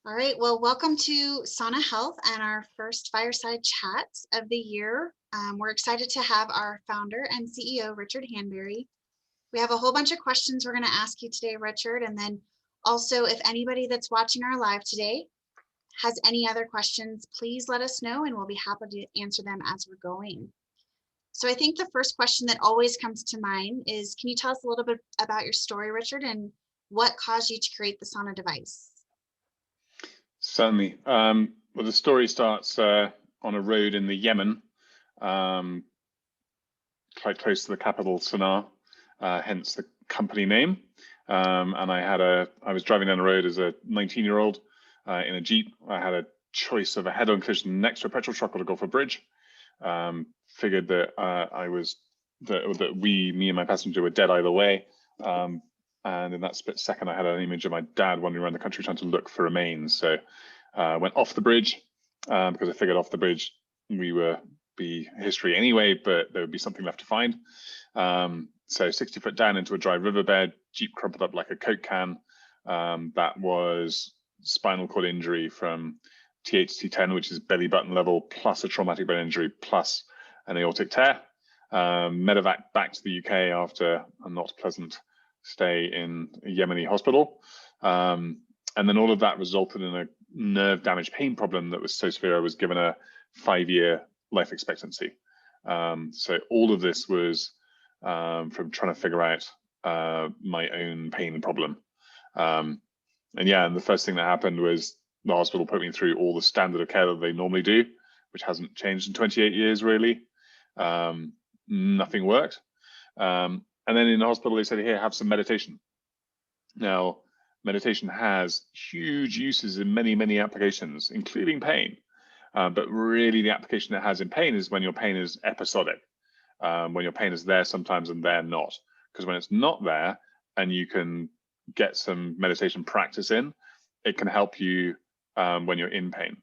All right, well, welcome to Sauna Health and our first fireside chat of the year. We're excited to have our founder and CEO, Richard Hanbury. We have a whole bunch of questions we're going to ask you today, Richard. And then also, if anybody that's watching our live today has any other questions, please let us know and we'll be happy to answer them as we're going. So I think the first question that always comes to mind is, can you tell us a little bit about your story, Richard, and what caused you to create the sauna device? Certainly. Well, the story starts on a road in the Yemen, quite close to the capital, Sana'a, hence the company name. And I was driving down the road as a 19-year-old in a Jeep. I had a choice of a head-on collision next to a petrol truck or to go off a bridge. Figured that me and my passenger were dead either way. And in that split second, I had an image of my dad wandering around the country trying to look for remains. So I went off the bridge because I figured off the bridge we were be history anyway, but there would be something left to find. So 60 foot down into a dry riverbed, Jeep crumpled up like a Coke can. That was spinal cord injury from T8 to T10, which is belly button level, plus a traumatic brain injury, plus an aortic tear. Medevac back to the UK after a not pleasant stay in a Yemeni hospital. And then all of that resulted in a nerve damage pain problem that was so severe I was given a 5-year life expectancy. So all of this was from trying to figure out my own pain problem. And the first thing that happened was the hospital put me through all the standard of care that they normally do, which hasn't changed in 28 years really. Nothing worked. And then in the hospital, they said, here, have some meditation. Now, meditation has huge uses in many, many applications, including pain. But really, the application it has in pain is when your pain is episodic, when your pain is there sometimes and they're not. Because when it's not there and you can get some meditation practice in, it can help you when you're in pain.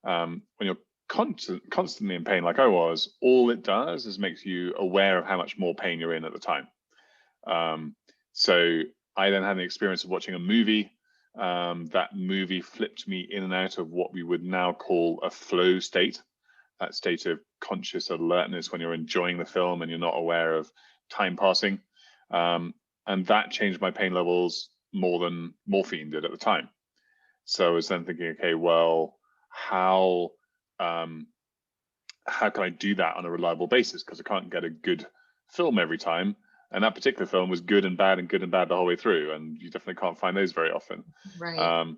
When you're constantly in pain like I was, all it does is makes you aware of how much more pain you're in at the time. So I then had the experience of watching a movie. That movie flipped me in and out of what we would now call a flow state, that state of conscious alertness when you're enjoying the film and you're not aware of time passing. And that changed my pain levels more than morphine did at the time. So I was then thinking, okay, well, how can I do that on a reliable basis? Because I can't get a good film every time. And that particular film was good and bad the whole way through. And you definitely can't find those very often. Right.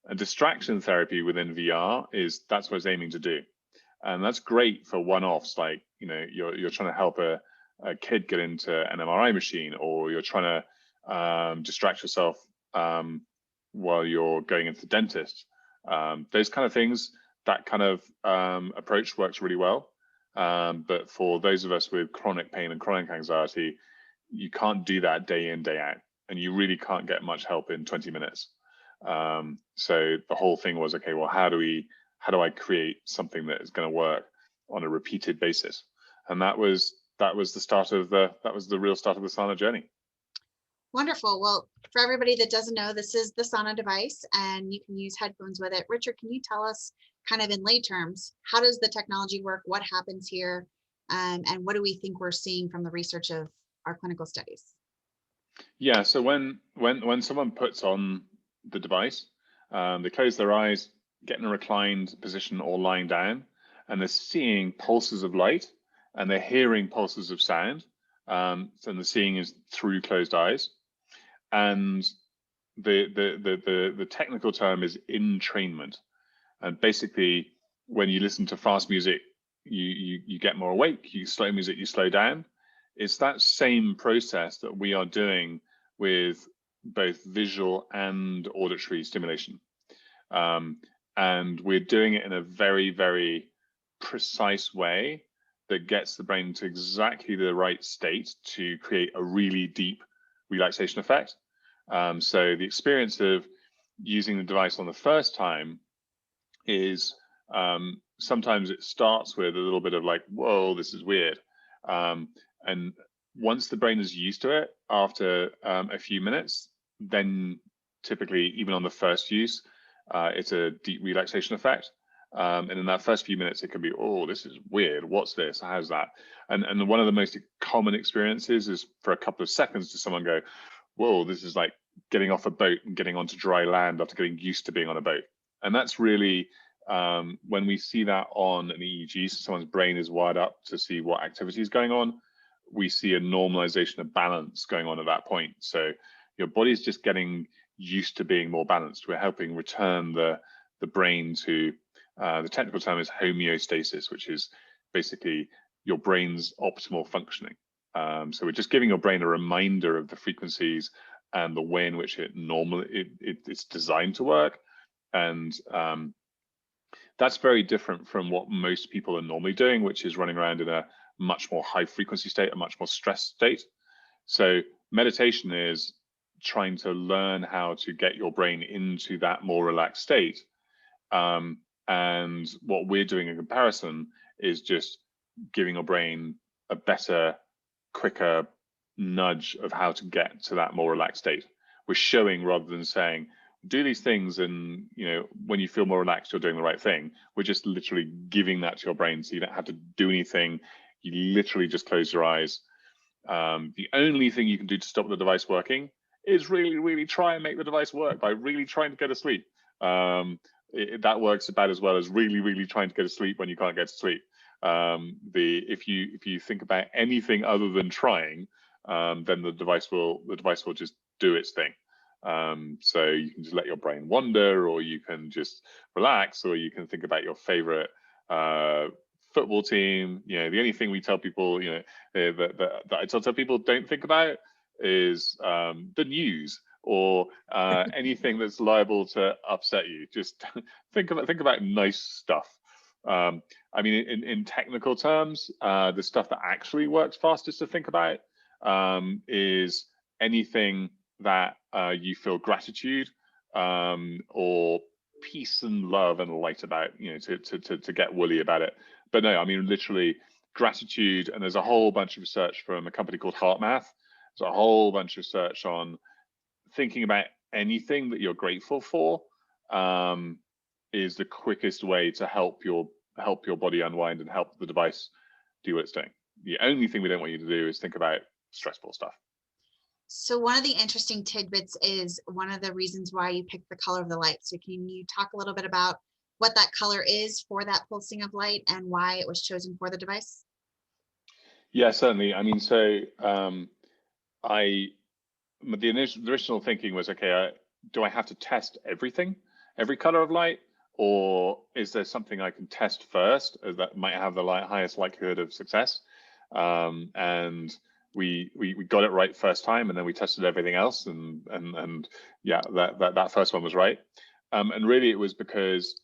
And distraction therapy within VR that's what it's aiming to do. And that's great for one-offs, like, you're trying to help a kid get into an MRI machine, or you're trying to distract yourself while you're going into the dentist. Those kind of things, that kind of approach works really well. But for those of us with chronic pain and chronic anxiety, you can't do that day in, day out, and you really can't get much help in 20 minutes. So the whole thing was, okay, well, how do I create something that is going to work on a repeated basis? And that was the real start of the sauna journey. Wonderful. Well, for everybody that doesn't know, this is the sauna device and you can use headphones with it. Richard, can you tell us kind of in lay terms, how does the technology work? What happens here? And what do we think we're seeing from the research of our clinical studies? Yeah, so when someone puts on the device, they close their eyes, get in a reclined position or lying down, and they're seeing pulses of light and they're hearing pulses of sound. So the seeing is through closed eyes. And the technical term is entrainment. And basically, when you listen to fast music, you get more awake. You slow music, you slow down. It's that same process that we are doing with both visual and auditory stimulation. And we're doing it in a very, very precise way that gets the brain to exactly the right state to create a really deep relaxation effect. So the experience of using the device on the first time is sometimes it starts with a little bit of like, whoa, this is weird. And once the brain is used to it after a few minutes, then typically even on the first use, it's a deep relaxation effect. And in that first few minutes, it can be, oh, this is weird. What's this? How's that? And one of the most common experiences is for a couple of seconds to someone go, whoa, this is like getting off a boat and getting onto dry land after getting used to being on a boat. And that's really when we see that on an EEG, so someone's brain is wired up to see what activity is going on, we see a normalization of balance going on at that point. So your body's just getting used to being more balanced. We're helping return the brain to, the technical term is homeostasis, which is basically your brain's optimal functioning. So we're just giving your brain a reminder of the frequencies and the way in which it's designed to work. And that's very different from what most people are normally doing, which is running around in a much more high frequency state, a much more stressed state. So meditation is trying to learn how to get your brain into that more relaxed state. And what we're doing in comparison is just giving your brain a better, quicker nudge of how to get to that more relaxed state. We're showing rather than saying, do these things and when you feel more relaxed, you're doing the right thing. We're just literally giving that to your brain so you don't have to do anything. You literally just close your eyes. The only thing you can do to stop the device working is really try and make the device work by really trying to go to sleep. That works about as well as really trying to go to sleep when you can't get to sleep. If you think about anything other than trying, then the device will just do its thing. So you can just let your brain wander, or you can just relax, or you can think about your favorite football team. The only thing we tell people, that I tell people don't think about is the news or anything that's liable to upset you. Just think about nice stuff. I mean, in technical terms, the stuff that actually works fastest to think about is anything that you feel gratitude or peace and love and light about, to get woolly about it. But no, I mean, literally gratitude. And there's a whole bunch of research from a company called HeartMath. There's a whole bunch of research on thinking about anything that you're grateful for is the quickest way to help your body unwind and help the device do what it's doing. The only thing we don't want you to do is think about stressful stuff. So one of the interesting tidbits is one of the reasons why you picked the color of the light. So can you talk a little bit about what that color is for that pulsing of light and why it was chosen for the device? Yeah, certainly. I mean, so the original thinking was, okay, do I have to test every color of light, or is there something I can test first that might have the highest likelihood of success? And we got it right first time, and then we tested everything else, and yeah, that first one was right. And really, it was because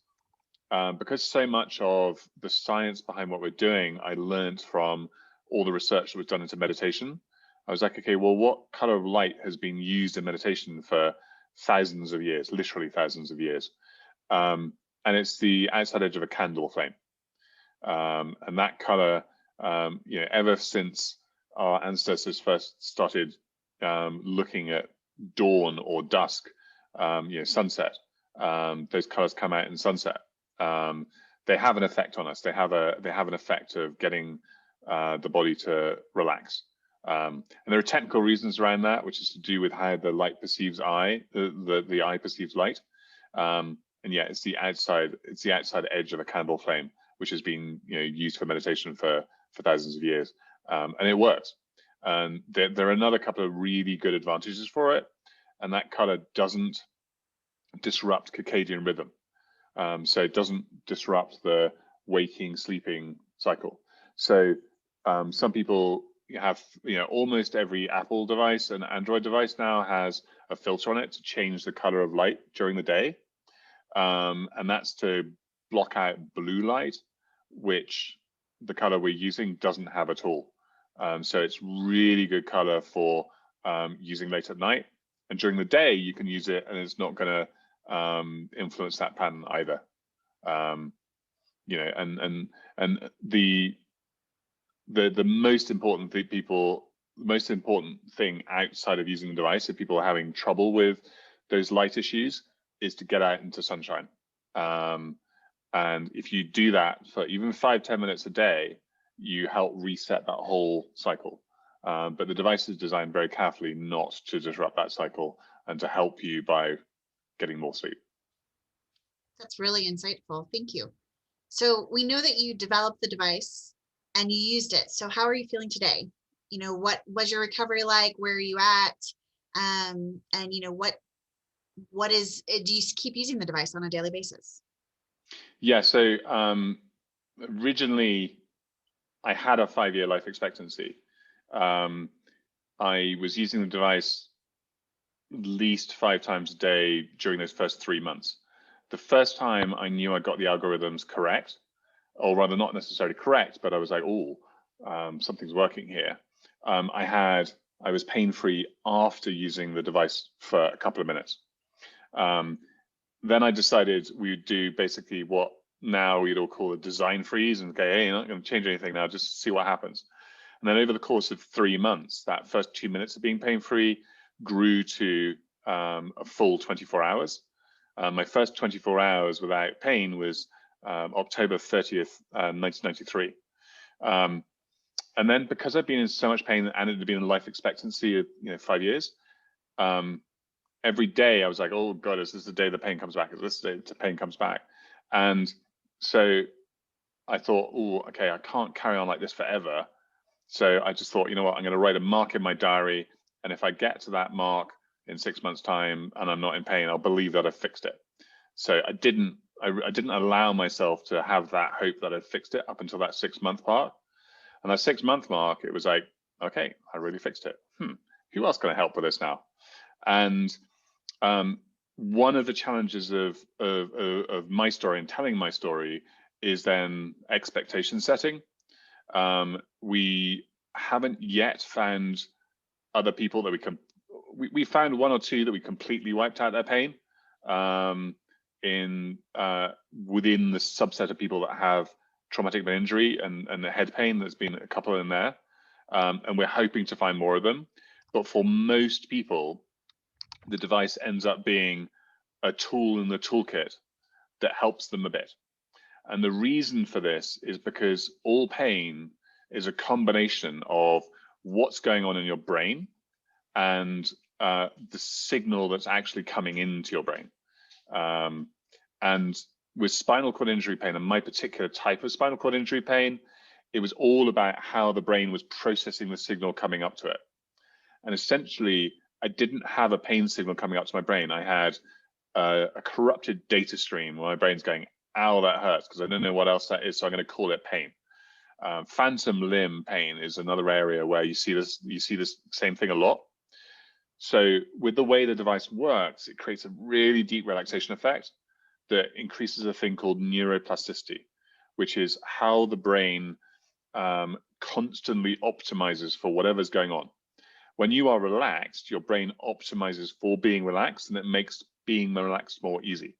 so much of the science behind what we're doing, I learned from all the research that was done into meditation. I was like, okay, well, what color of light has been used in meditation for thousands of years, literally thousands of years? And it's the outside edge of a candle flame. And that color, ever since our ancestors first started looking at dawn or dusk, sunset, those colors come out in sunset. They have an effect on us. They have an effect of getting the body to relax. And there are technical reasons around that, which is to do with how the light perceives the eye perceives light. And yeah, it's the outside edge of a candle flame, which has been used for meditation for thousands of years, and it works. And there are another couple of really good advantages for it, and that color doesn't disrupt circadian rhythm, so it doesn't disrupt the waking sleeping cycle. So some people have, almost every Apple device and Android device now has a filter on it to change the color of light during the day. And that's to block out blue light, which the color we're using doesn't have at all. So it's really good color for using late at night. And during the day, you can use it and it's not going to influence that pattern either. And the most important thing outside of using the device, if people are having trouble with those light issues, is to get out into sunshine. And if you do that for even 5-10 minutes a day, you help reset that whole cycle. But the device is designed very carefully not to disrupt that cycle and to help you by getting more sleep. That's really insightful. Thank you. So we know that you developed the device and you used it. So how are you feeling today? You know, what was your recovery like? Where are you at? And you know, what is, do you keep using the device on a daily basis? Yeah, so originally I had a 5-year life expectancy. I was using the device at least 5 times a day during those first 3 months. The first time I knew I got the algorithms correct, or rather not necessarily correct, but I was like, oh, something's working here. I was pain-free after using the device for a couple of minutes. Then I decided we would do basically what now we'd all call a design freeze and go, hey, you're not going to change anything now, just see what happens. And then over the course of 3 months, that first 2 minutes of being pain-free grew to a full 24 hours. My first 24 hours without pain was October 30th, 1993. And then because I'd been in so much pain and it had been a life expectancy of 5 years, every day I was like, oh God, is this the day the pain comes back? Is this the day the pain comes back? And so I thought, oh, okay, I can't carry on like this forever. So I just thought, you know what, I'm going to write a mark in my diary. And if I get to that mark in 6 months' time and I'm not in pain, I'll believe that I fixed it. So I didn't allow myself to have that hope that I'd fixed it up until that 6-month mark. And that 6-month mark, it was like, okay, I really fixed it. Who else can I help with this now? And one of the challenges of my story and telling my story is then expectation setting. We haven't yet found other people that we found 1 or 2 that we completely wiped out their pain within the subset of people that have traumatic brain injury and the head pain. There's been a couple in there, and we're hoping to find more of them. But for most people, the device ends up being a tool in the toolkit that helps them a bit. And the reason for this is because all pain is a combination of what's going on in your brain and the signal that's actually coming into your brain. And with spinal cord injury pain, and my particular type of spinal cord injury pain, it was all about how the brain was processing the signal coming up to it. And essentially, I didn't have a pain signal coming up to my brain. I had a corrupted data stream where my brain's going, ow, that hurts, because I don't know what else that is, so I'm going to call it pain. Phantom limb pain is another area where you see this same thing a lot. So with the way the device works, it creates a really deep relaxation effect that increases a thing called neuroplasticity, which is how the brain constantly optimizes for whatever's going on. When you are relaxed, your brain optimizes for being relaxed, and it makes being relaxed more easy.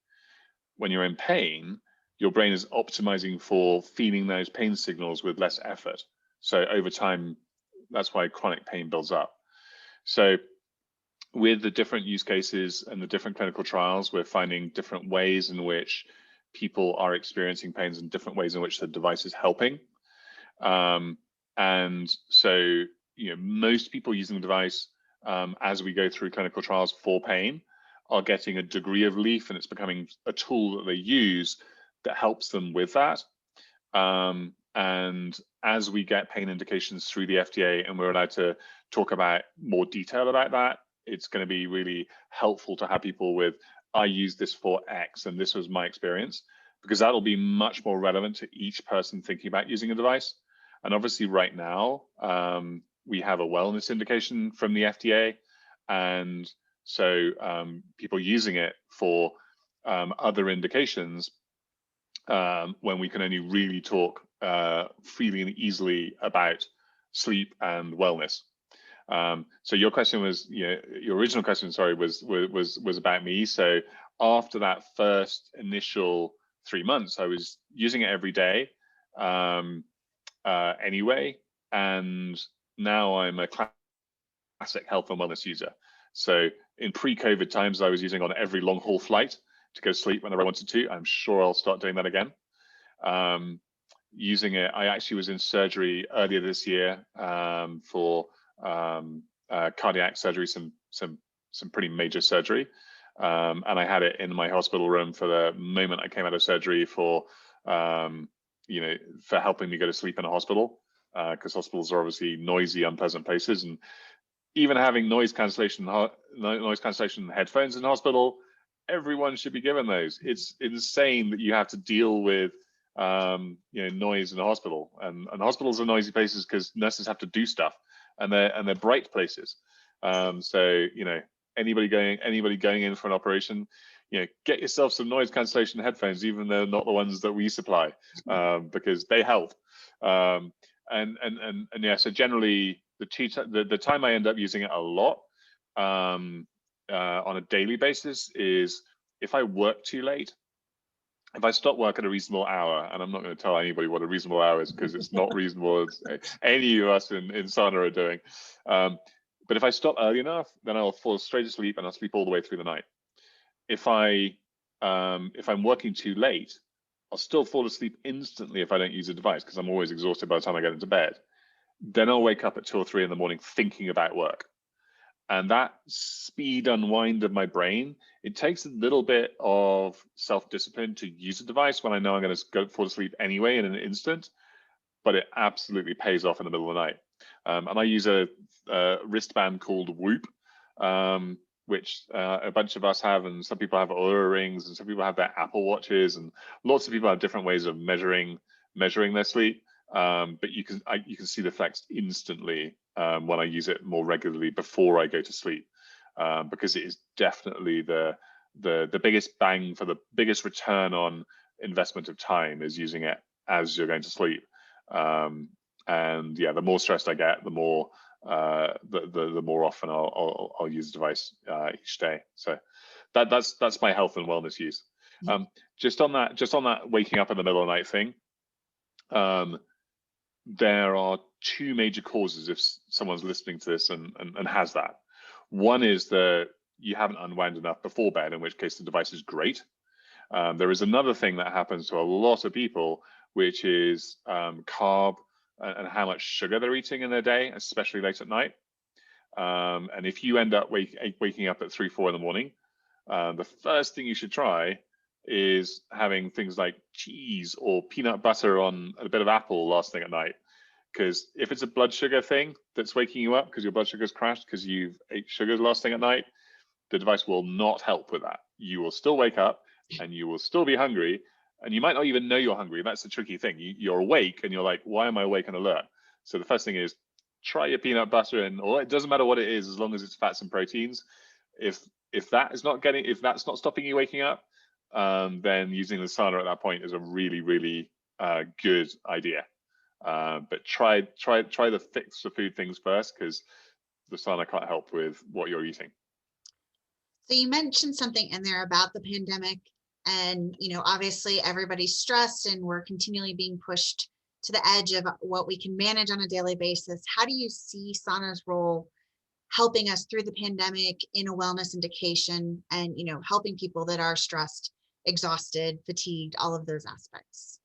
When you're in pain, your brain is optimizing for feeling those pain signals with less effort. So over time, that's why chronic pain builds up. So with the different use cases and the different clinical trials, we're finding different ways in which people are experiencing pains and different ways in which the device is helping. And so, most people using the device as we go through clinical trials for pain are getting a degree of relief, and it's becoming a tool that they use that helps them with that. And as we get pain indications through the FDA and we're allowed to talk about more detail about that, it's going to be really helpful to have people with, I use this for X and this was my experience, because that'll be much more relevant to each person thinking about using a device. And obviously right now, we have a wellness indication from the FDA. And so people using it for other indications, when we can only really talk freely and easily about sleep and wellness. So your question was, your original question, sorry, was about me. So after that first initial 3 months, I was using it every day anyway, and now I'm a classic health and wellness user. So in pre-COVID times, I was using on every long haul flight. to go to sleep whenever I wanted to. I'm sure I'll start doing that again. Using it, I actually was in surgery earlier this year for cardiac surgery, some pretty major surgery, and I had it in my hospital room for the moment I came out of surgery for for helping me go to sleep in a hospital, because hospitals are obviously noisy, unpleasant places, and even having noise cancellation headphones in hospital, everyone should be given those. It's insane that you have to deal with noise in a hospital, and hospitals are noisy places because nurses have to do stuff, and they're bright places. So anybody going in for an operation, get yourself some noise cancellation headphones, even though not the ones that we supply, because they help. And yeah, so generally the time I end up using it a lot on a daily basis is if I work too late. If I stop work at a reasonable hour, and I'm not going to tell anybody what a reasonable hour is because it's not reasonable as any of us in sauna are doing. But if I stop early enough, then I'll fall straight asleep and I'll sleep all the way through the night. If I'm working too late, I'll still fall asleep instantly if I don't use a device because I'm always exhausted by the time I get into bed. Then I'll wake up at 2 or 3 in the morning thinking about work. And that speed unwind of my brain, it takes a little bit of self-discipline to use a device when I know I'm going to go fall asleep anyway in an instant, but it absolutely pays off in the middle of the night. And I use a wristband called Whoop, which a bunch of us have, and some people have Oura rings, and some people have their Apple watches, and lots of people have different ways of measuring their sleep. But you can see the effects instantly when I use it more regularly before I go to sleep, because it is definitely the biggest bang for the biggest return on investment of time is using it as you're going to sleep. And yeah, the more stressed I get, the more the more often I'll use the device each day. So that's my health and wellness use. Just on that waking up in the middle of the night thing. There are 2 major causes if someone's listening to this and has that. One is that you haven't unwound enough before bed, in which case the device is great. There is another thing that happens to a lot of people, which is carb and how much sugar they're eating in their day, especially late at night. And if you end up waking up at 3, 4 in the morning, the first thing you should try is having things like cheese or peanut butter on a bit of apple last thing at night. Because if it's a blood sugar thing that's waking you up because your blood sugar's crashed because you've ate sugar last thing at night, the device will not help with that. You will still wake up and you will still be hungry, and you might not even know you're hungry. That's the tricky thing. You're awake and you're like, why am I awake and alert? So the first thing is try your peanut butter, or it doesn't matter what it is as long as it's fats and proteins. If that's not stopping you waking up, then using the sauna at that point is a really, really good idea. But try the fix the food things first, because the sauna can't help with what you're eating. So you mentioned something in there about the pandemic, and obviously everybody's stressed and we're continually being pushed to the edge of what we can manage on a daily basis. How do you see sauna's role helping us through the pandemic in a wellness indication, and helping people that are stressed, exhausted, fatigued, all of those aspects?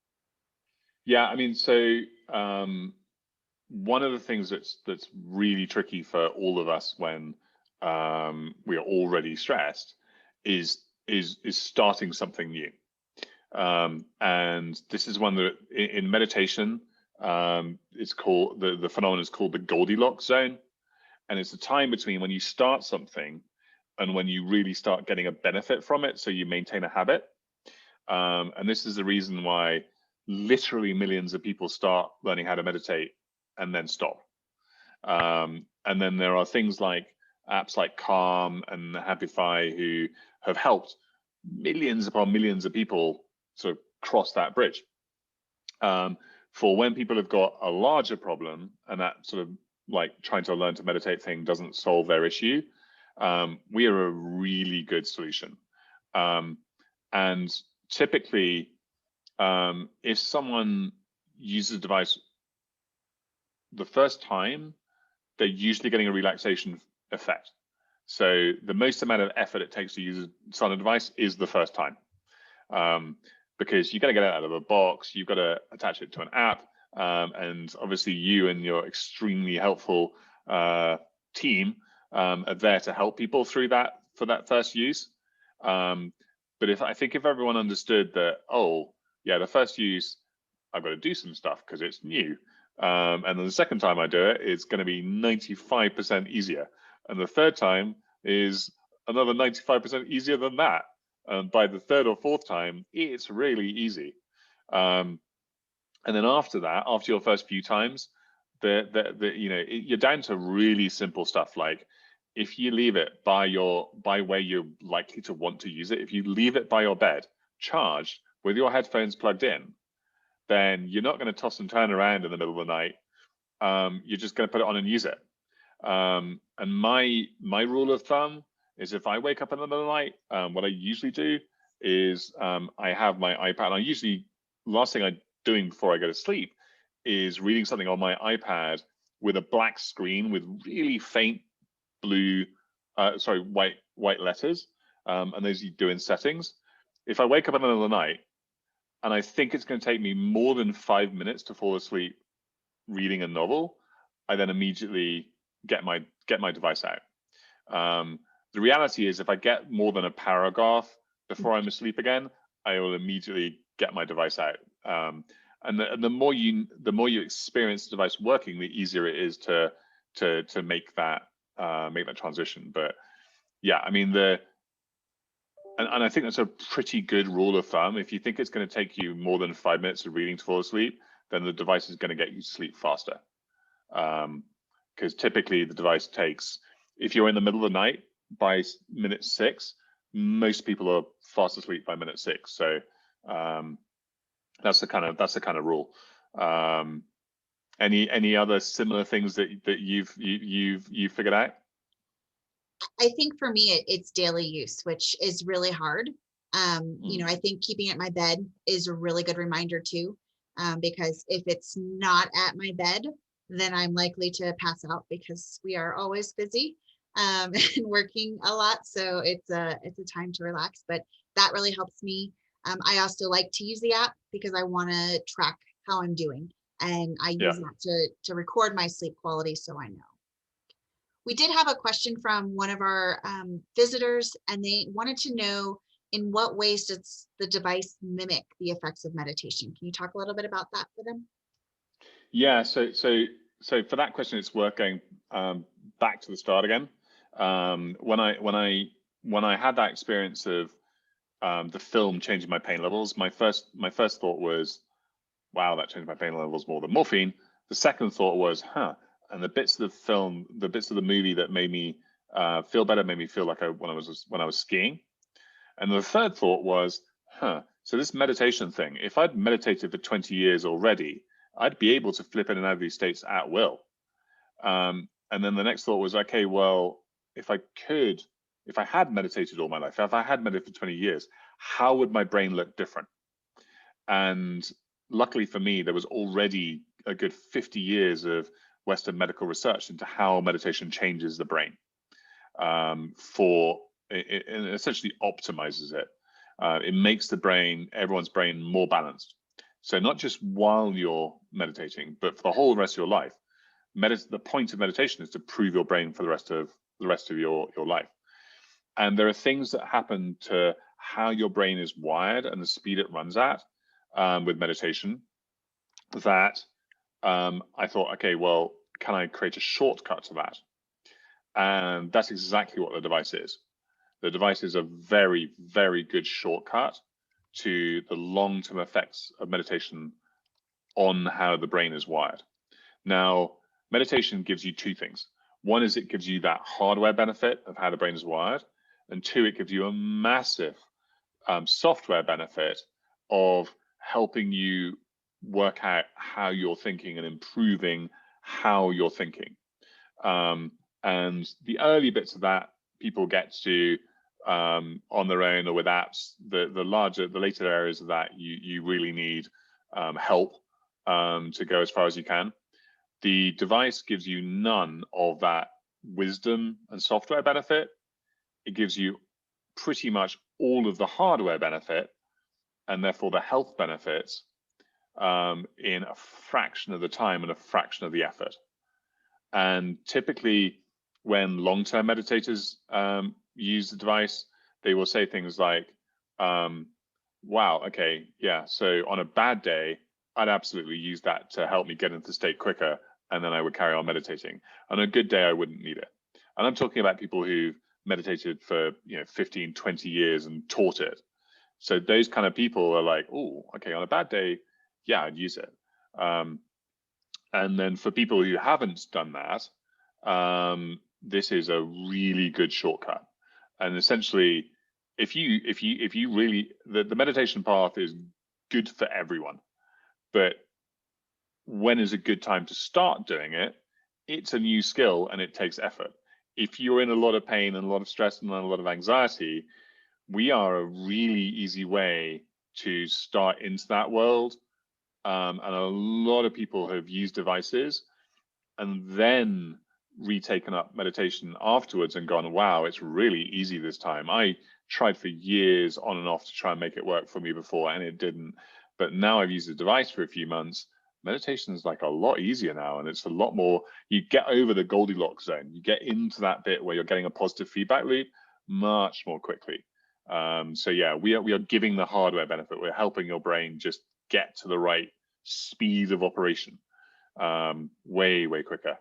Yeah, I mean, so one of the things that's really tricky for all of us when we are already stressed is starting something new. And this is one that in meditation, it's called, the phenomenon is called the Goldilocks zone. And it's the time between when you start something and when you really start getting a benefit from it, so you maintain a habit. And this is the reason why literally millions of people start learning how to meditate and then stop. And then there are things like apps like Calm and Happify who have helped millions upon millions of people sort of cross that bridge. For when people have got a larger problem and that sort of like trying to learn to meditate thing doesn't solve their issue, we are a really good solution. And typically, if someone uses a device the first time, they're usually getting a relaxation effect. So the most amount of effort it takes to use a sauna device is the first time. because you got to get it out of a box, you've got to attach it to an app, and obviously you and your extremely helpful team are there to help people through that for that first use. But I think if everyone understood that, oh yeah, the first use I've got to do some stuff because it's new, and then the second time I do it, it's going to be 95% easier, and the third time is another 95% easier than that. And by the third or fourth time, it's really easy. And then after that, after your first few times, you're down to really simple stuff like, if you leave it by where you're likely to want to use it, if you leave it by your bed, charged with your headphones plugged in, then you're not going to toss and turn around in the middle of the night. You're just going to put it on and use it. And my rule of thumb is, if I wake up in the middle of the night, what I usually do is I have my iPad. And I usually, last thing I'm doing before I go to sleep is reading something on my iPad with a black screen with really faint blue, white letters, and those you do in settings. If I wake up in the middle of the night and I think it's going to take me more than 5 minutes to fall asleep reading a novel, I then immediately get my device out. The reality is, if I get more than a paragraph before I'm asleep again, I will immediately get my device out. And the more you experience the device working, the easier it is to make that transition. But yeah, I mean, and I think that's a pretty good rule of thumb. If you think it's going to take you more than 5 minutes of reading to fall asleep, then the device is going to get you to sleep faster. Because typically the device takes, if you're in the middle of the night, by minute 6, most people are fast asleep by minute 6. So that's the kind of rule. Any other similar things that you've figured out? I think for me, it's daily use, which is really hard. I think keeping it at my bed is a really good reminder too, because if it's not at my bed, then I'm likely to pass out, because we are always busy and working a lot. So it's a time to relax, but that really helps me. I also like to use the app because I want to track how I'm doing, and I use that to record my sleep quality, so I know. We did have a question from one of our visitors, and they wanted to know, in what ways does the device mimic the effects of meditation? Can you talk a little bit about that for them? Yeah, so for that question, it's worth going back to the start again. When I had that experience of the film changing my pain levels, my first thought was, wow, that changed my pain levels more than morphine. The second thought was, and the bits of the film, the bits of the movie that made me feel better, made me feel like when I was skiing. And the third thought was, so this meditation thing, if I'd meditated for 20 years already, I'd be able to flip in and out of these states at will. And then the next thought was, okay, well, if I had meditated all my life, if I had meditated for 20 years, how would my brain look different? And luckily for me, there was already a good 50 years of Western medical research into how meditation changes the brain, it essentially optimizes it. It makes everyone's brain more balanced. So not just while you're meditating, but for the whole rest of your life. The point of meditation is to prove your brain for the rest of your life. And there are things that happen to how your brain is wired and the speed it runs at with meditation that I thought, okay, well, can I create a shortcut to that? And that's exactly what the device is. The device is a very, very good shortcut to the long-term effects of meditation on how the brain is wired. Now, meditation gives you two things. One is it gives you that hardware benefit of how the brain is wired. And two, it gives you a massive software benefit of helping you work out how you're thinking and improving how you're thinking. And the early bits of that people get to on their own or with apps. The later areas of that, you really need help to go as far as you can. The device gives you none of that wisdom and software benefit. It gives you pretty much all of the hardware benefit, and therefore the health benefits in a fraction of the time and a fraction of the effort. And typically, when long-term meditators use the device, they will say things like, wow, okay, yeah, so on a bad day, I'd absolutely use that to help me get into the state quicker, and then I would carry on meditating. On a good day, I wouldn't need it. And I'm talking about people who've meditated for 15, 20 years and taught it. So those kind of people are like, oh, okay, on a bad day, yeah, I'd use it. And then for people who haven't done that, this is a really good shortcut. And essentially, if you really, the meditation path is good for everyone, but when is a good time to start doing it? It's a new skill and it takes effort. If you're in a lot of pain and a lot of stress and a lot of anxiety, we are a really easy way to start into that world. And a lot of people have used devices and then retaken up meditation afterwards and gone, wow, it's really easy this time. I tried for years on and off to try and make it work for me before, and it didn't. But now I've used the device for a few months. Meditation is like a lot easier now, and it's a lot more, you get over the Goldilocks zone. You get into that bit where you're getting a positive feedback loop much more quickly. So yeah, we are giving the hardware benefit. We're helping your brain just get to the right speed of operation way quicker.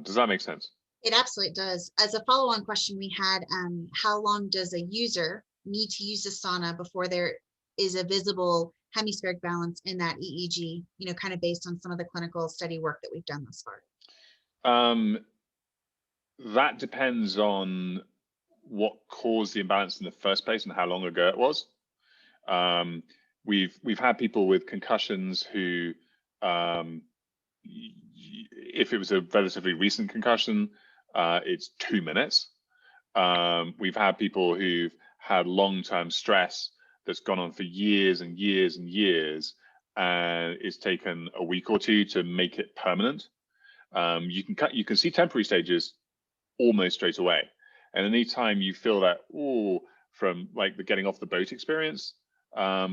Does that make sense? It absolutely does. As a follow-on question, we had how long does a user need to use the sauna before there is a visible hemispheric balance in that EEG, kind of based on some of the clinical study work that we've done thus far? That depends on what caused the imbalance in the first place and how long ago it was. We've had people with concussions who, if it was a relatively recent concussion, it's 2 minutes. We've had people who've had long-term stress that's gone on for years and years and years, and it's taken a week or two to make it permanent. You can see temporary stages almost straight away. And anytime you feel that, oh, from like the getting off the boat experience,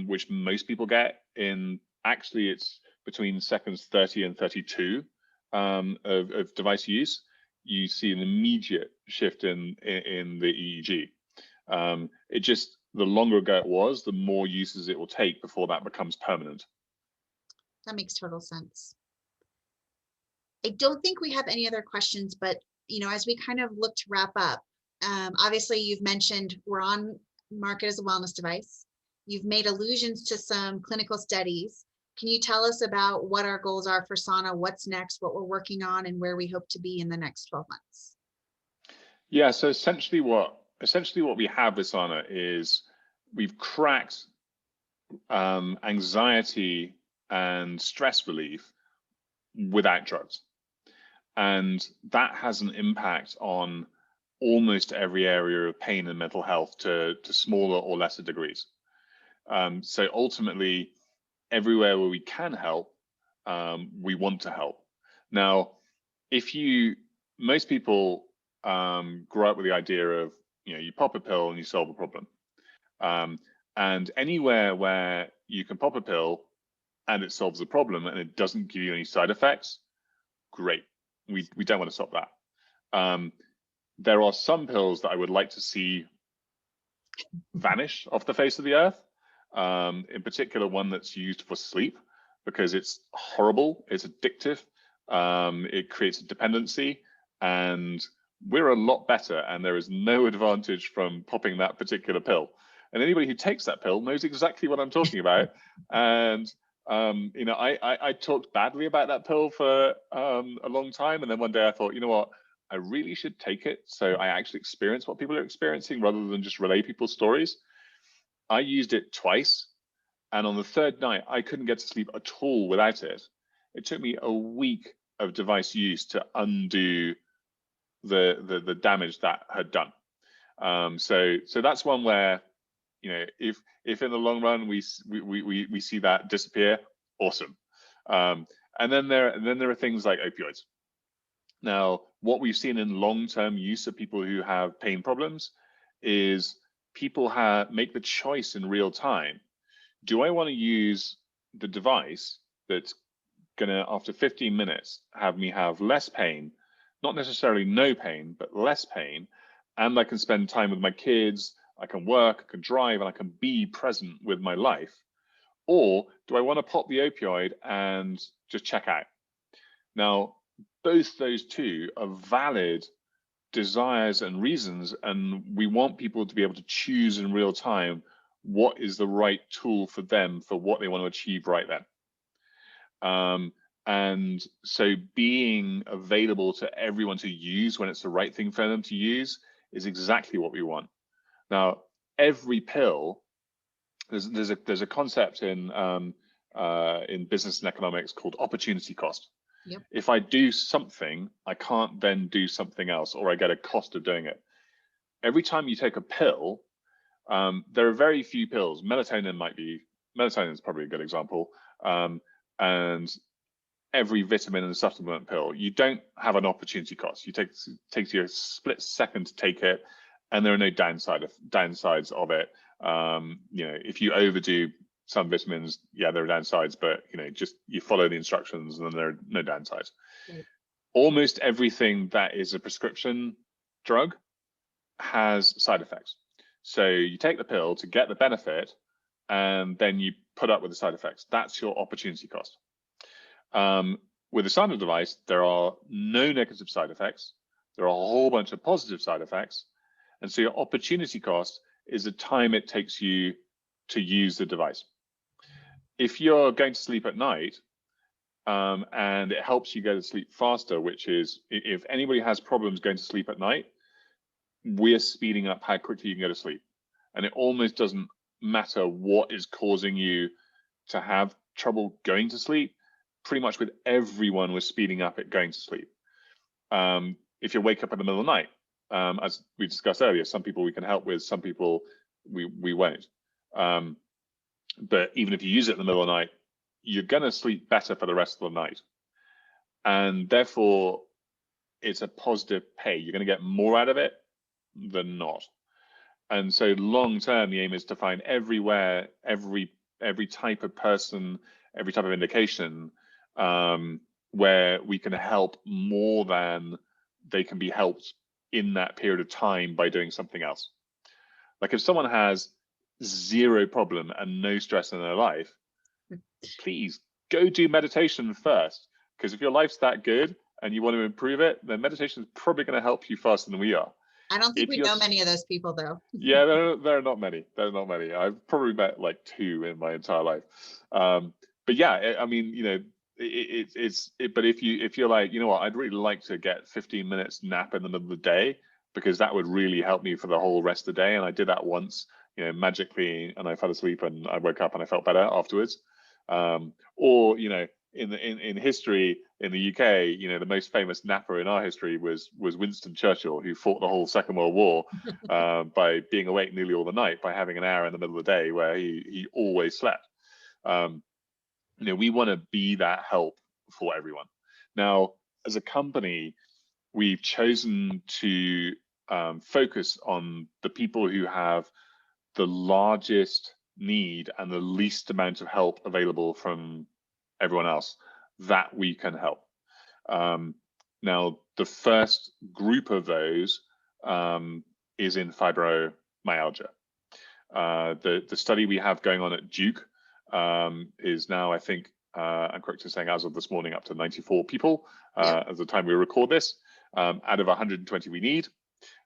which most people get in, actually it's between seconds 30 and 32 of device use, you see an immediate shift in the EEG. It just, the longer ago it was, the more uses it will take before that becomes permanent. That makes total sense. I don't think we have any other questions, but as we kind of look to wrap up, obviously you've mentioned we're on market as a wellness device. You've made allusions to some clinical studies. Can you tell us about what our goals are for sauna, what's next, what we're working on, and where we hope to be in the next 12 months? Yeah, so essentially what we have with sauna is we've cracked anxiety and stress relief without drugs. And that has an impact on almost every area of pain and mental health to smaller or lesser degrees. So ultimately, everywhere where we can help, we want to help. Now, most people grow up with the idea of, you pop a pill and you solve a problem. And anywhere where you can pop a pill and it solves the problem and it doesn't give you any side effects, great. We don't want to stop that. There are some pills that I would like to see vanish off the face of the earth. In particular, one that's used for sleep, because it's horrible, it's addictive, it creates a dependency, and we're a lot better, and there is no advantage from popping that particular pill. And anybody who takes that pill knows exactly what I'm talking about. And I talked badly about that pill for a long time, and then one day I thought, you know what, I really should take it so I actually experience what people are experiencing rather than just relay people's stories. I used it twice, and on the third night, I couldn't get to sleep at all without it. It took me a week of device use to undo the damage that had done. So that's one where, if in the long run we see that disappear, awesome. And then there are things like opioids. Now, what we've seen in long-term use of people who have pain problems is people make the choice in real time do I want to use the device that's gonna, after 15 minutes, have me have less pain, not necessarily no pain, but less pain, and I can spend time with my kids, I can work, I can drive, and I can be present with my life? Or do I want to pop the opioid and just check out? Now, both those two are valid desires and reasons, and we want people to be able to choose in real time what is the right tool for them for what they want to achieve right then. And so being available to everyone to use when it's the right thing for them to use is exactly what we want. Now, every pill, there's a concept in business and economics called opportunity cost. Yep. If I do something, I can't then do something else, or I get a cost of doing it. Every time you take a pill, there are very few pills. Melatonin is probably a good example. And every vitamin and supplement pill, you don't have an opportunity cost. It takes you a split second to take it, and there are no downsides of it. If you overdo some vitamins, yeah, there are downsides, but just you follow the instructions and then there are no downsides. Right. Almost everything that is a prescription drug has side effects. So you take the pill to get the benefit, and then you put up with the side effects. That's your opportunity cost. With a sauna device, there are no negative side effects. There are a whole bunch of positive side effects. And so your opportunity cost is the time it takes you to use the device. If you're going to sleep at night, and it helps you go to sleep faster, which is, if anybody has problems going to sleep at night, we're speeding up how quickly you can go to sleep. And it almost doesn't matter what is causing you to have trouble going to sleep. Pretty much with everyone, we're speeding up at going to sleep. If you wake up in the middle of the night, as we discussed earlier, some people we can help with, some people we won't. But even if you use it in the middle of the night, you're going to sleep better for the rest of the night. And therefore, it's a positive pay. You're going to get more out of it than not. And so long term, the aim is to find everywhere, every type of person, every type of indication, where we can help more than they can be helped in that period of time by doing something else. Like if someone has zero problem and no stress in their life, please go do meditation first. Because if your life's that good and you want to improve it, then meditation is probably going to help you faster than we are. I don't think we know many of those people, though. Yeah, there are not many. There are not many. I've probably met like 2 in my entire life. But yeah, I mean, but if you're like, what, I'd really like to get 15 minutes nap in the middle of the day, because that would really help me for the whole rest of the day. And I did that once, magically, and I fell asleep and I woke up and I felt better afterwards. Or in history in the UK, the most famous napper in our history was Winston Churchill, who fought the whole Second World War by being awake nearly all the night, by having an hour in the middle of the day where he always slept. We want to be that help for everyone. Now, as a company, we've chosen to focus on the people who have the largest need and the least amount of help available from everyone else that we can help. Now, the first group of those is in fibromyalgia. The study we have going on at Duke is now, I think, I'm correct in saying, as of this morning, up to 94 people at the time we record this, out of 120 we need.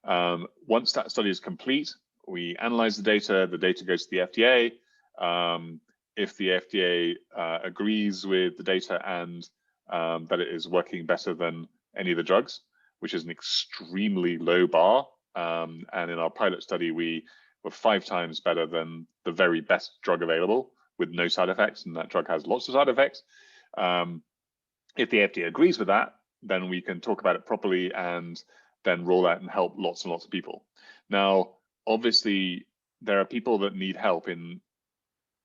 Once that study is complete, we analyze the data goes to the FDA. If the FDA agrees with the data and that it is working better than any of the drugs, which is an extremely low bar, and in our pilot study, we were 5 times better than the very best drug available with no side effects, and that drug has lots of side effects. If the FDA agrees with that, then we can talk about it properly and then roll out and help lots and lots of people. Now, obviously, there are people that need help in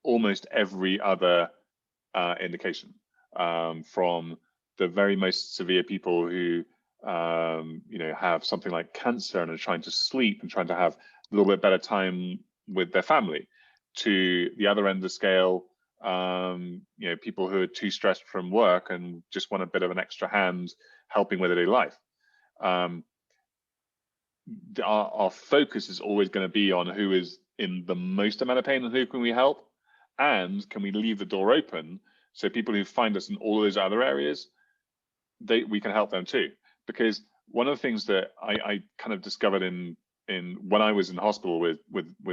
almost every other indication, from the very most severe people who have something like cancer and are trying to sleep and trying to have a little bit better time with their family, to the other end of the scale, people who are too stressed from work and just want a bit of an extra hand helping with their life. Our focus is always going to be on who is in the most amount of pain and who can we help, and can we leave the door open so people who find us in all of those other areas, we can help them too. Because one of the things that I kind of discovered in when I was in hospital with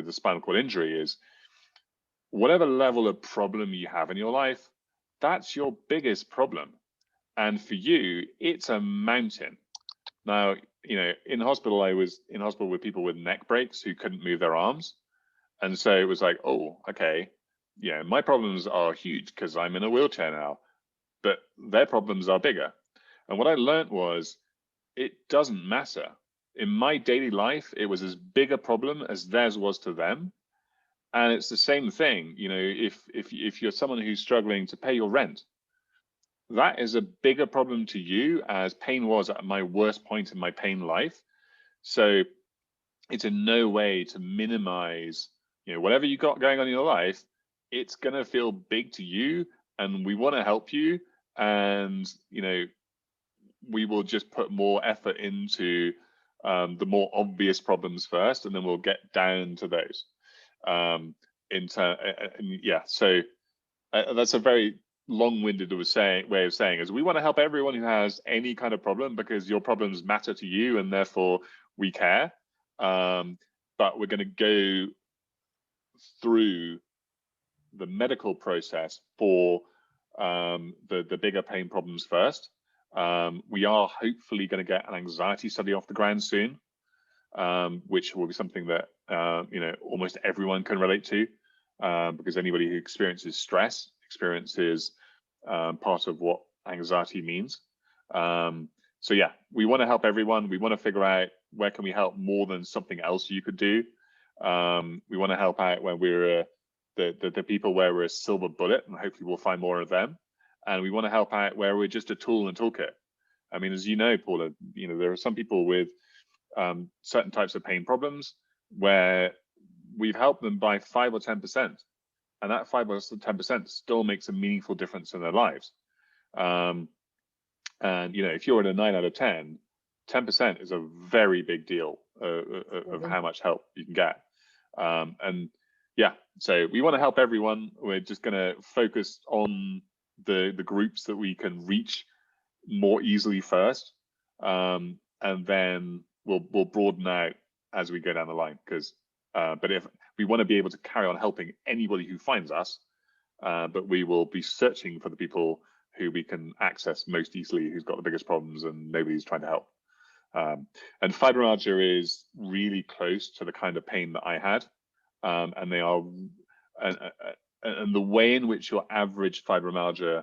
a spinal cord injury is, whatever level of problem you have in your life, that's your biggest problem. And for you, it's a mountain. Now, in hospital, I was in hospital with people with neck breaks who couldn't move their arms. And so it was like, oh, okay, my problems are huge because I'm in a wheelchair now, but their problems are bigger. And what I learned was, it doesn't matter. In my daily life, it was as big a problem as theirs was to them. And it's the same thing, if you're someone who's struggling to pay your rent, that is a bigger problem to you as pain was at my worst point in my pain life. So it's in no way to minimize, whatever you got going on in your life, it's going to feel big to you, and we want to help you. And, we will just put more effort into the more obvious problems first, and then we'll get down to those. So that's a very long-winded way of saying is, we want to help everyone who has any kind of problem, because your problems matter to you and therefore we care. But we're going to go through the medical process for the bigger pain problems first. We are hopefully going to get an anxiety study off the ground soon, which will be something that almost everyone can relate to, because anybody who experiences stress experiences part of what anxiety means. So yeah, we want to help everyone. We want to figure out where can we help more than something else you could do. We want to help out when we're the people where we're a silver bullet, and hopefully we'll find more of them. And we want to help out where we're just a tool and toolkit. I mean, as you know, Paula, there are some people with certain types of pain problems where we've helped them by 5 or 10%, and that 5 or 10% still makes a meaningful difference in their lives. And if you're at a 9 out of 10, 10% is a very big deal of how much help you can get. And yeah, so we want to help everyone. We're just going to focus on the groups that we can reach more easily first, and then we'll broaden out as we go down the line. But if we want to be able to carry on helping anybody who finds us, but we will be searching for the people who we can access most easily, who's got the biggest problems and nobody's trying to help. And fibromyalgia is really close to the kind of pain that I had, and they are, and the way in which your average fibromyalgia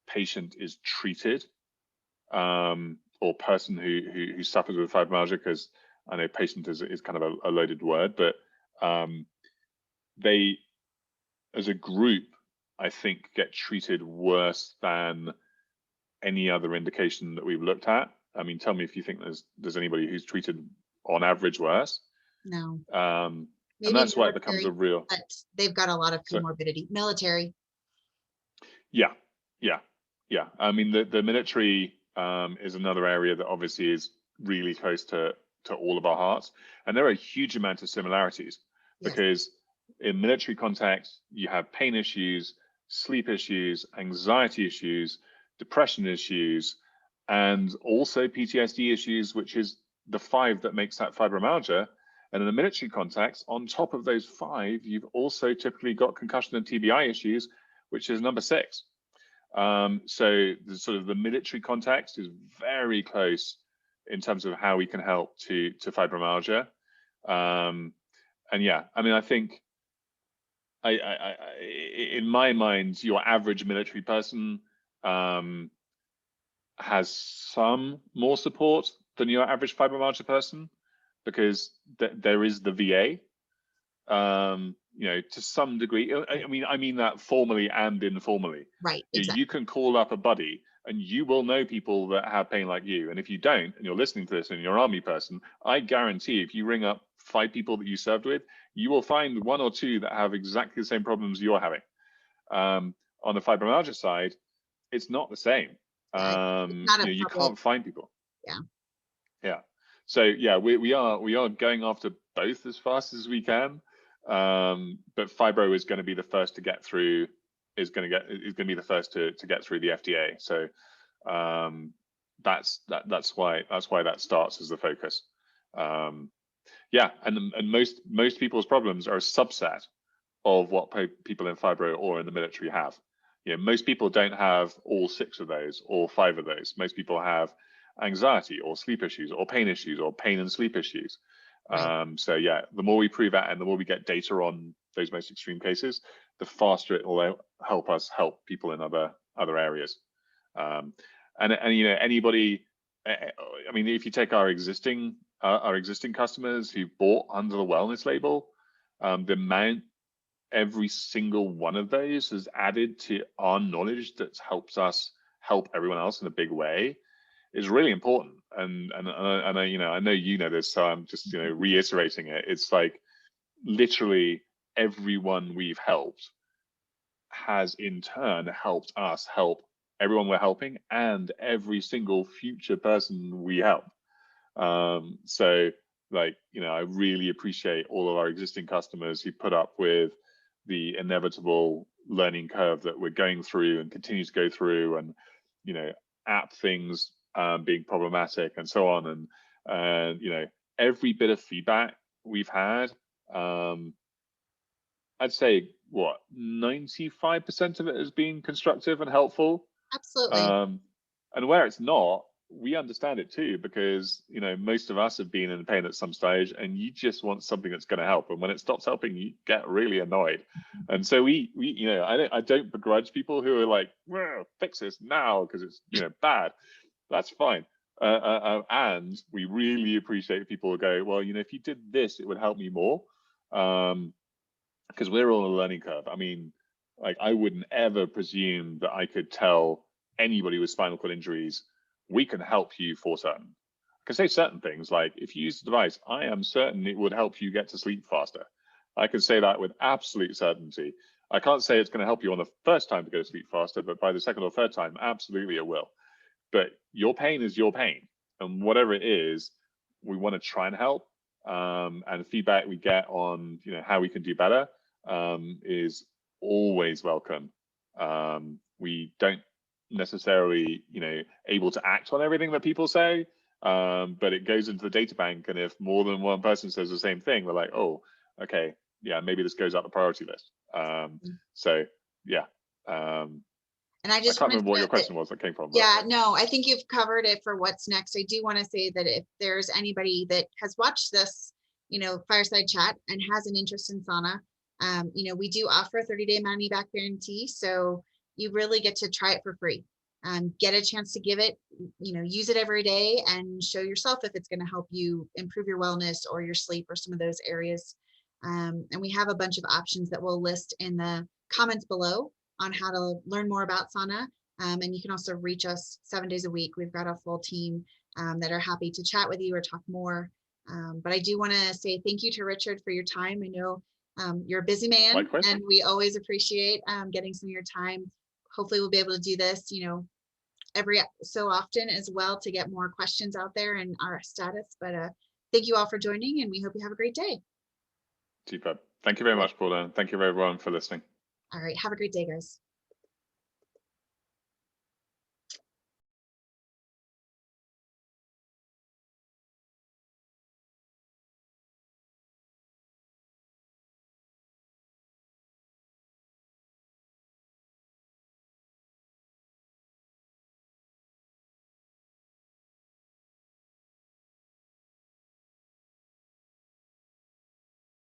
patient is treated, or person who suffers with fibromyalgia, because I know patient is kind of a loaded word, but they, as a group, I think, get treated worse than any other indication that we've looked at. I mean, tell me if you think there's anybody who's treated on average worse. No. And that's why it becomes a real. But they've got a lot of comorbidity. Military. Yeah. I mean, the military is another area that obviously is really close to all of our hearts, and there are a huge amount of similarities. Yes. Because in military context, you have pain issues, sleep issues, anxiety issues, depression issues, and also PTSD issues, which is the 5 that makes that fibromyalgia. And in the military context, on top of those 5, you've also typically got concussion and TBI issues, which is number 6. So the sort of the military context is very close in terms of how we can help to fibromyalgia. And yeah, I mean, I think I in my mind, your average military person has some more support than your average fibromyalgia person, because there is the VA, to some degree. I mean that formally and informally. Right. Exactly. You can call up a buddy, and you will know people that have pain like you. And if you don't, and you're listening to this and you're an army person, I guarantee if you ring up 5 people that you served with, you will find 1 or 2 that have exactly the same problems you're having. On the fibromyalgia side, it's not the same. Yeah, it's not a You public. can't find people. Yeah. Yeah. So yeah, we are going after both as fast as we can. But fibro is going to be the first to get through. Is going to be the first to get through the FDA. So that's why that starts as the focus. Yeah, and most people's problems are a subset of what people in fibro or in the military have. Most people don't have all 6 of those or 5 of those. Most people have anxiety or sleep issues or pain and sleep issues. Right. So yeah, the more we prove that and the more we get data on those most extreme cases, the faster it will help us help people in other areas. And anybody, I mean, if you take our existing customers who bought under the wellness label, the amount every single one of those has added to our knowledge that helps us help everyone else in a big way is really important. And I know this, so I'm just reiterating it. It's like literally everyone we've helped has in turn helped us help everyone we're helping and every single future person we help. So I really appreciate all of our existing customers who put up with the inevitable learning curve that we're going through and continue to go through, and app things being problematic and so on. And every bit of feedback we've had, I'd say 95% of it has been constructive and helpful. Absolutely. And where it's not, we understand it too, because most of us have been in pain at some stage, and you just want something that's going to help. And when it stops helping, you get really annoyed. And so we I don't begrudge people who are like, well, fix this now because it's bad. That's fine. And we really appreciate people who go, well, if you did this, it would help me more. Because we're all on a learning curve. I mean, I wouldn't ever presume that I could tell anybody with spinal cord injuries, we can help you for certain. I can say certain things like, if you use the device, I am certain it would help you get to sleep faster. I can say that with absolute certainty. I can't say it's going to help you on the first time to go to sleep faster, but by the second or third time, absolutely it will. But your pain is your pain. And whatever it is, we want to try and help. And feedback we get on how we can do better is always welcome. We don't necessarily able to act on everything that people say, but it goes into the data bank, and if more than one person says the same thing, we're like, oh, okay, yeah, maybe this goes up the priority list. So yeah. And I I just can't want to remember what say your that, question was that came from. yeah, no, I think you've covered it for what's next. I do want to say that if there's anybody that has watched this, fireside chat and has an interest in sauna, we do offer a 30-day money back guarantee. So you really get to try it for free. Get a chance to give it, use it every day and show yourself if it's going to help you improve your wellness or your sleep or some of those areas. And we have a bunch of options that we'll list in the comments below on how to learn more about sauna. And you can also reach us 7 days a week. We've got a full team that are happy to chat with you or talk more. But I do want to say thank you to Richard for your time. I know you're a busy man. Likewise. And we always appreciate getting some of your time. Hopefully we'll be able to do this, every so often as well to get more questions out there and our status. But thank you all for joining, and we hope you have a great day. Super. Thank you very much, Paula. Thank you everyone for listening. All right. Have a great day, guys.